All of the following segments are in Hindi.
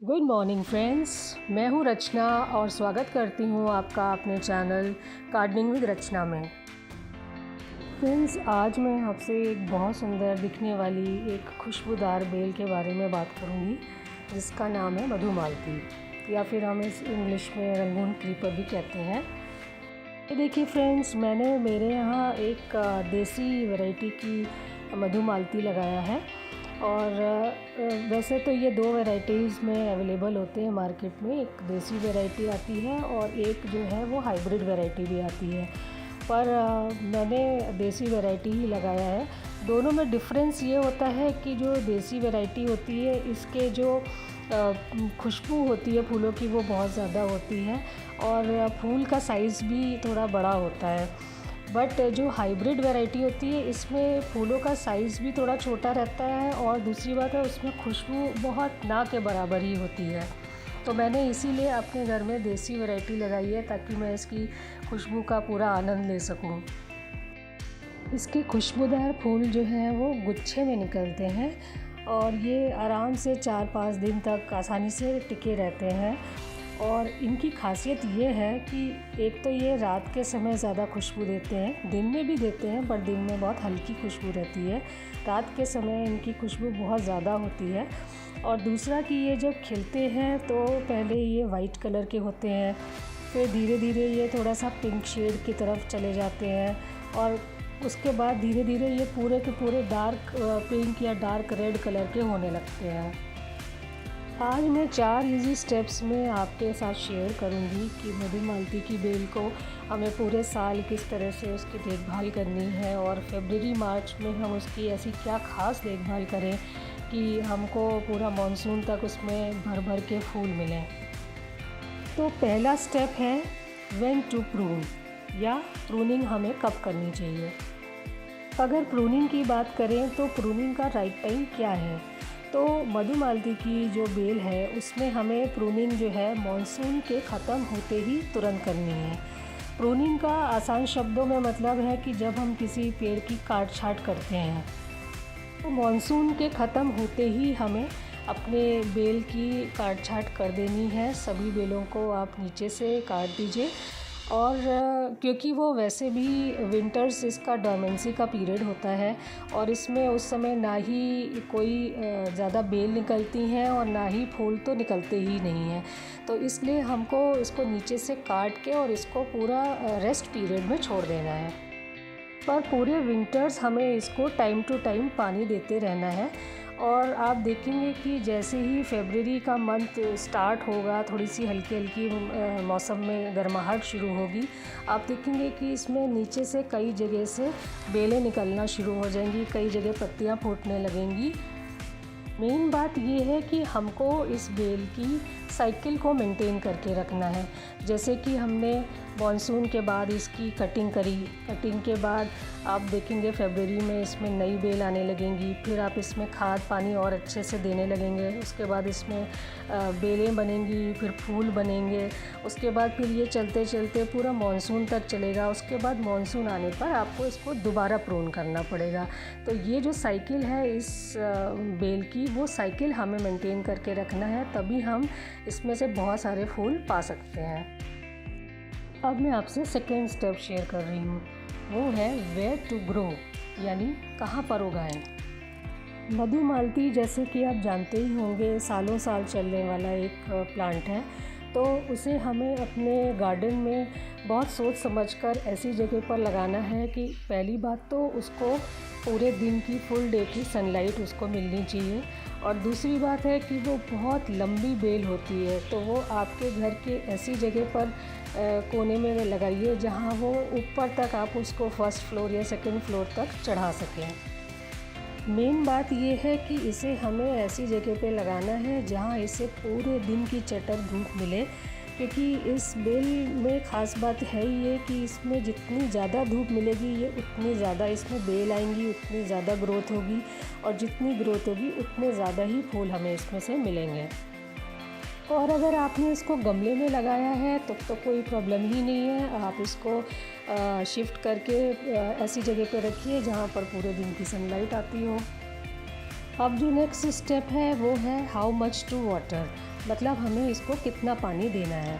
गुड मॉर्निंग फ्रेंड्स, मैं हूँ रचना और स्वागत करती हूँ आपका अपने चैनल गार्डनिंग विद रचना में। फ्रेंड्स, आज मैं आपसे एक बहुत सुंदर दिखने वाली एक खुशबूदार बेल के बारे में बात करूँगी जिसका नाम है मधुमालती या फिर हम इस इंग्लिश में रंगून क्रीपर भी कहते हैं। ये देखिए फ्रेंड्स, मैंने मेरे यहाँ एक देसी वैरायटी की मधुमालती लगाया है और वैसे तो ये दो वैराइटीज़ में अवेलेबल होते हैं मार्केट में। एक देसी वैरायटी आती है और एक जो है वो हाइब्रिड वैरायटी भी आती है, पर मैंने देसी वैरायटी ही लगाया है। दोनों में डिफरेंस ये होता है कि जो देसी वैरायटी होती है इसके जो खुशबू होती है फूलों की वो बहुत ज़्यादा होती है और फूल का साइज़ भी थोड़ा बड़ा होता है। बट जो हाइब्रिड वैरायटी होती है इसमें फूलों का साइज़ भी थोड़ा छोटा रहता है और दूसरी बात है उसमें खुशबू बहुत ना के बराबर ही होती है। तो मैंने इसीलिए अपने घर में देसी वैरायटी लगाई है ताकि मैं इसकी खुशबू का पूरा आनंद ले सकूं। इसके खुशबूदार फूल जो हैं वो गुच्छे में निकलते हैं और ये आराम से 4-5 दिन तक आसानी से टिके रहते हैं। और इनकी खासियत ये है कि एक तो ये रात के समय ज़्यादा खुशबू देते हैं, दिन में भी देते हैं पर दिन में बहुत हल्की खुशबू रहती है, रात के समय इनकी खुशबू बहुत ज़्यादा होती है। और दूसरा कि ये जब खिलते हैं तो पहले ये वाइट कलर के होते हैं, फिर धीरे धीरे ये थोड़ा सा पिंक शेड की तरफ चले जाते हैं और उसके बाद धीरे धीरे ये पूरे के पूरे डार्क पिंक या डार्क रेड कलर के होने लगते हैं। आज मैं 4 इजी स्टेप्स में आपके साथ शेयर करूंगी कि मधुमालती की बेल को हमें पूरे साल किस तरह से उसकी देखभाल करनी है और फरवरी मार्च में हम उसकी ऐसी क्या ख़ास देखभाल करें कि हमको पूरा मानसून तक उसमें भर भर के फूल मिलें। तो पहला स्टेप है व्हेन टू प्रून या प्रूनिंग हमें कब करनी चाहिए। अगर प्रूनिंग की बात करें तो प्रूनिंग का राइट टाइम क्या है। तो मधुमालती की जो बेल है उसमें हमें प्रूनिंग जो है मानसून के ख़त्म होते ही तुरंत करनी है। प्रूनिंग का आसान शब्दों में मतलब है कि जब हम किसी पेड़ की काट छाँट करते हैं तो मानसून के ख़त्म होते ही हमें अपने बेल की काट छाँट कर देनी है। सभी बेलों को आप नीचे से काट दीजिए और क्योंकि वो वैसे भी विंटर्स इसका डोर्मेंसी का पीरियड होता है और इसमें उस समय ना ही कोई ज़्यादा बेल निकलती हैं और ना ही फूल तो निकलते ही नहीं हैं। तो इसलिए हमको इसको नीचे से काट के और इसको पूरा रेस्ट पीरियड में छोड़ देना है। पर पूरे विंटर्स हमें इसको टाइम टू टाइम पानी देते रहना है और आप देखेंगे कि जैसे ही फरवरी का मंथ स्टार्ट होगा, थोड़ी सी हल्की हल्की मौसम में गर्माहट शुरू होगी, आप देखेंगे कि इसमें नीचे से कई जगह से बेलें निकलना शुरू हो जाएंगी, कई जगह पत्तियां फूटने लगेंगी। मेन बात ये है कि हमको इस बेल की साइकिल को मेंटेन करके रखना है। जैसे कि हमने मॉनसून के बाद इसकी कटिंग करी, कटिंग के बाद आप देखेंगे फरवरी में इसमें नई बेल आने लगेंगी, फिर आप इसमें खाद पानी और अच्छे से देने लगेंगे, उसके बाद इसमें बेलें बनेंगी, फिर फूल बनेंगे, उसके बाद फिर ये चलते चलते पूरा मॉनसून तक चलेगा। उसके बाद मॉनसून आने पर आपको इसको दोबारा प्रून करना पड़ेगा। तो ये जो साइकिल है इस बेल की, वो साइकिल हमें मेंटेन करके रखना है, तभी हम इसमें से बहुत सारे फूल पा सकते हैं। अब मैं आपसे सेकेंड स्टेप शेयर कर रही हूँ, वो है वेयर टू ग्रो, यानी कहाँ पर उगाएं। मधुमालती जैसे कि आप जानते ही होंगे सालों साल चलने वाला एक प्लांट है, तो उसे हमें अपने गार्डन में बहुत सोच समझकर ऐसी जगह पर लगाना है कि पहली बात तो उसको पूरे दिन की फुल डे की सनलाइट उसको मिलनी चाहिए और दूसरी बात है कि वो बहुत लंबी बेल होती है, तो वो आपके घर के ऐसी जगह पर कोने में लगाइए जहाँ वो ऊपर तक आप उसको फर्स्ट फ्लोर या सेकंड फ्लोर तक चढ़ा सकें। मेन बात ये है कि इसे हमें ऐसी जगह पे लगाना है जहाँ इसे पूरे दिन की चटर धूप मिले, क्योंकि इस बेल में ख़ास बात है ये कि इसमें जितनी ज़्यादा धूप मिलेगी ये उतनी ज़्यादा इसमें बेल आएंगी, उतनी ज़्यादा ग्रोथ होगी और जितनी ग्रोथ होगी उतने ज़्यादा ही फूल हमें इसमें से मिलेंगे। और अगर आपने इसको गमले में लगाया है तो कोई प्रॉब्लम ही नहीं है, आप इसको शिफ्ट करके ऐसी जगह पर रखिए जहाँ पर पूरे दिन की सनलाइट आती हो। अब जो नेक्स्ट स्टेप है वो है हाउ मच टू वाटर, मतलब हमें इसको कितना पानी देना है।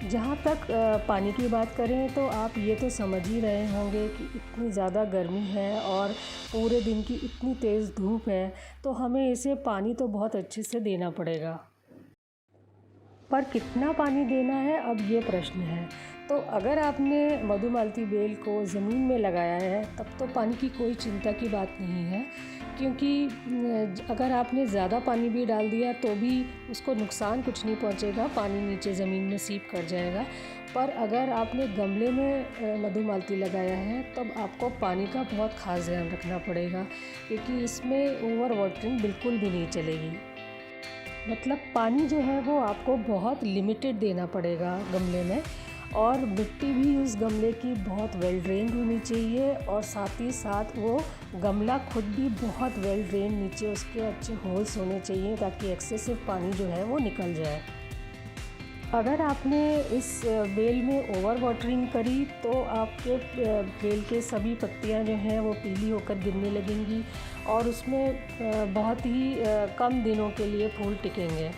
जहाँ तक पानी की बात करें तो आप ये तो समझ ही रहे होंगे कि इतनी ज़्यादा गर्मी है और पूरे दिन की इतनी तेज़ धूप है, तो हमें इसे पानी तो बहुत अच्छे से देना पड़ेगा। पर कितना पानी देना है, अब ये प्रश्न है। तो अगर आपने मधुमालती बेल को ज़मीन में लगाया है तब तो पानी की कोई चिंता की बात नहीं है, क्योंकि अगर आपने ज़्यादा पानी भी डाल दिया तो भी उसको नुकसान कुछ नहीं पहुंचेगा, पानी नीचे ज़मीन में सीप कर जाएगा। पर अगर आपने गमले में मधुमालती लगाया है तब आपको पानी का बहुत ख़ास ध्यान रखना पड़ेगा, क्योंकि इसमें ओवर वाटरिंग बिल्कुल भी नहीं चलेगी। मतलब पानी जो है वो आपको बहुत लिमिटेड देना पड़ेगा गमले में, और मिट्टी भी उस गमले की बहुत वेल ड्रेन्ड होनी चाहिए, और साथ ही साथ वो गमला खुद भी बहुत वेल ड्रेन, नीचे उसके अच्छे होल्स होने चाहिए ताकि एक्सेसिव पानी जो है वो निकल जाए। अगर आपने इस बेल में ओवर वाटरिंग करी तो आपके बेल के सभी पत्तियां जो हैं वो पीली होकर गिरने लगेंगी और उसमें बहुत ही कम दिनों के लिए फूल टिकेंगे।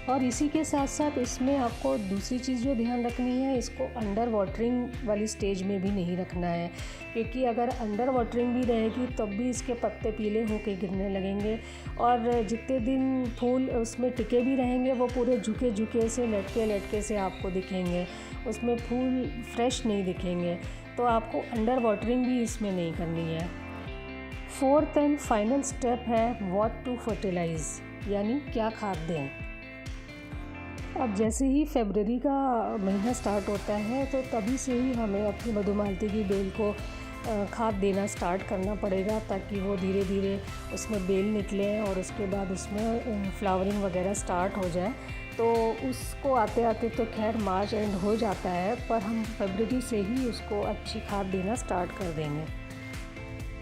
और इसी के साथ साथ इसमें आपको दूसरी चीज़ जो ध्यान रखनी है, इसको अंडर वाटरिंग वाली स्टेज में भी नहीं रखना है, क्योंकि अगर अंडर वाटरिंग भी रहेगी तब भी इसके पत्ते पीले होकर गिरने लगेंगे, और जितने दिन फूल उसमें टिके भी रहेंगे वो पूरे झुके झुके से लटके से आपको दिखेंगे, उसमें फूल फ्रेश नहीं दिखेंगे। तो आपको अंडर वाटरिंग भी इसमें नहीं करनी है। फोर्थ एंड फाइनल स्टेप है व्हाट टू फर्टिलाइज़, यानी क्या खाद दें। अब जैसे ही फरवरी का महीना स्टार्ट होता है तो तभी से ही हमें अपनी मधुमालती की बेल को खाद देना स्टार्ट करना पड़ेगा, ताकि वो धीरे धीरे उसमें बेल निकले और उसके बाद उसमें फ्लावरिंग वगैरह स्टार्ट हो जाए। तो उसको आते आते तो खैर मार्च एंड हो जाता है, पर हम फरवरी से ही उसको अच्छी खाद देना स्टार्ट कर देंगे।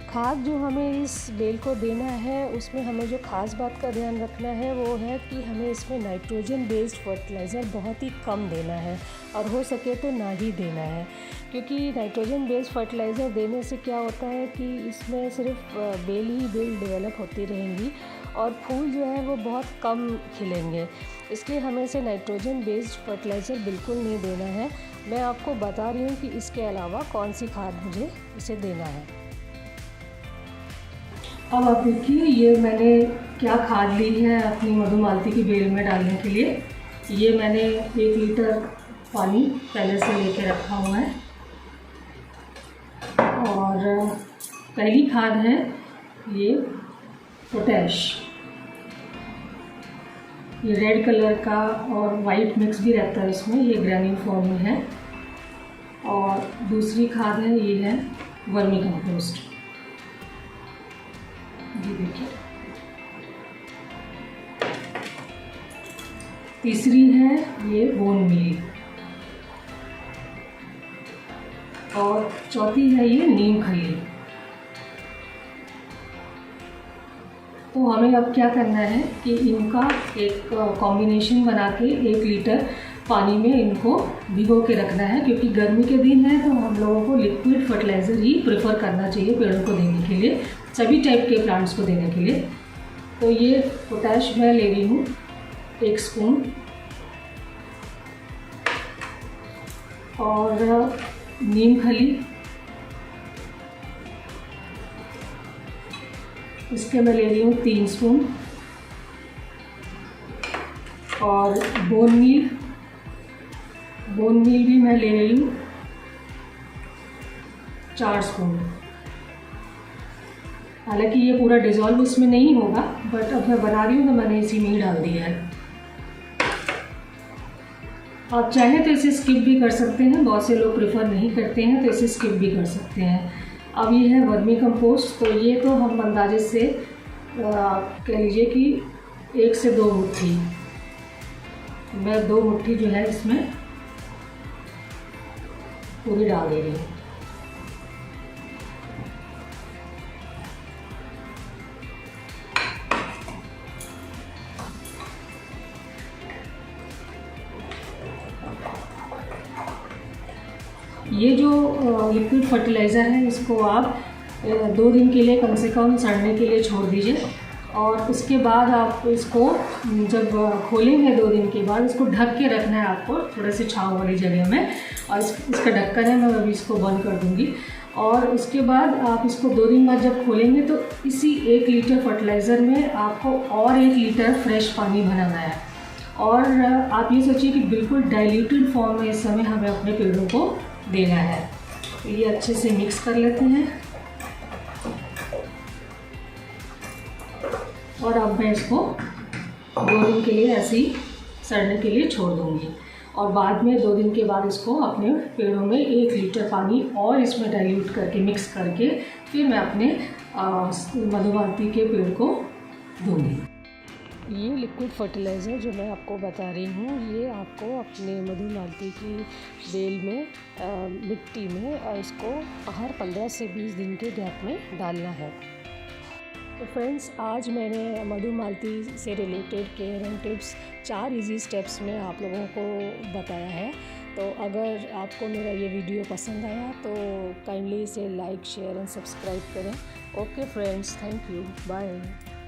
खाद जो हमें इस बेल को देना है उसमें हमें जो ख़ास बात का ध्यान रखना है वो है कि हमें इसमें नाइट्रोजन बेस्ड फर्टिलाइज़र बहुत ही कम देना है, और हो सके तो ना ही देना है, क्योंकि नाइट्रोजन बेस्ड फर्टिलाइज़र देने से क्या होता है कि इसमें सिर्फ बेल ही बेल डेवलप होती रहेंगी और फूल जो है वो बहुत कम खिलेंगे। इसलिए हमें इसे नाइट्रोजन बेस्ड फर्टिलाइज़र बिल्कुल नहीं देना है। मैं आपको बता रही हूँ कि इसके अलावा कौन सी खाद मुझे इसे देना है। अब आप देखिए ये मैंने क्या खाद ली है अपनी मधुमालती की बेल में डालने के लिए। ये मैंने 1 लीटर पानी पहले से लेके रखा हुआ है, और पहली खाद है ये पोटैश। ये रेड कलर का और वाइट मिक्स भी रहता है इसमें, ये ग्रैन्यूल फॉर्म में है। और दूसरी खाद है ये है वर्मी कंपोस्ट, ये देखिए। तीसरी है ये बोन मील, और चौथी है ये नीम खली। तो हमें अब क्या करना है कि इनका एक कॉम्बिनेशन बना के 1 लीटर पानी में इनको भिगो के रखना है, क्योंकि गर्मी के दिन है तो हम लोगों को लिक्विड फर्टिलाइज़र ही प्रेफर करना चाहिए पेड़ों को देने के लिए, सभी टाइप के प्लांट्स को देने के लिए। तो ये पोटैश मैं ले रही हूँ 1 स्पून, और नीम खली इसके मैं ले रही हूँ 3 स्पून, और बोन मील भी मैं ले रही हूँ 4 स्पून। हालांकि ये पूरा डिज़ोल्व उसमें नहीं होगा, बट अब मैं बना रही हूँ तो मैंने इसी में ही डाल दिया है। आप चाहें तो इसे स्किप भी कर सकते हैं, बहुत से लोग प्रेफर नहीं करते हैं तो इसे स्किप भी कर सकते हैं। अब ये है वर्मी कंपोस्ट, तो ये तो हम अंदाजे से कह लीजिए कि 1 से 2 मुट्ठी, मैं 2 मुट्ठी जो है इसमें पूरी डाल दे रही हूँ। ये जो लिक्विड फर्टिलाइज़र है इसको आप 2 दिन के लिए कम से कम सड़ने के लिए छोड़ दीजिए। और उसके बाद आप इसको जब खोलेंगे 2 दिन के बाद, इसको ढक के रखना है आपको थोड़ा सी छाँव वाली जगह में। और इसका ढक्कन है, मैं अभी इसको बंद कर दूँगी। और उसके बाद आप इसको 2 दिन बाद जब खोलेंगे तो इसी 1 लीटर फर्टिलाइज़र में आपको और 1 लीटर फ्रेश पानी बनाना है। और आप ये सोचिए कि बिल्कुल डाइल्यूटेड फॉर्म में इस समय हमें अपने पेड़ों को देना है। तो ये अच्छे से मिक्स कर लेते हैं। और अब मैं इसको 2 दिन के लिए ऐसे ही सड़ने के लिए छोड़ दूँगी। और बाद में 2 दिन के बाद इसको अपने पेड़ों में 1 लीटर पानी और इसमें डाइल्यूट करके मिक्स करके फिर मैं अपने मधुमालती के पेड़ को दूँगी। ये लिक्विड फर्टिलाइज़र जो मैं आपको बता रही हूँ, ये आपको अपने मधुमालती की बेल में मिट्टी में इसको हर 15 से 20 दिन के गैप में डालना है। तो फ्रेंड्स, आज मैंने मधुमालती से related care and tips 4 easy steps में आप लोगों को बताया है। तो अगर आपको मेरा ये वीडियो पसंद आया तो काइंडली इसे लाइक, शेयर एंड सब्सक्राइब करें। Okay friends, thank you, bye.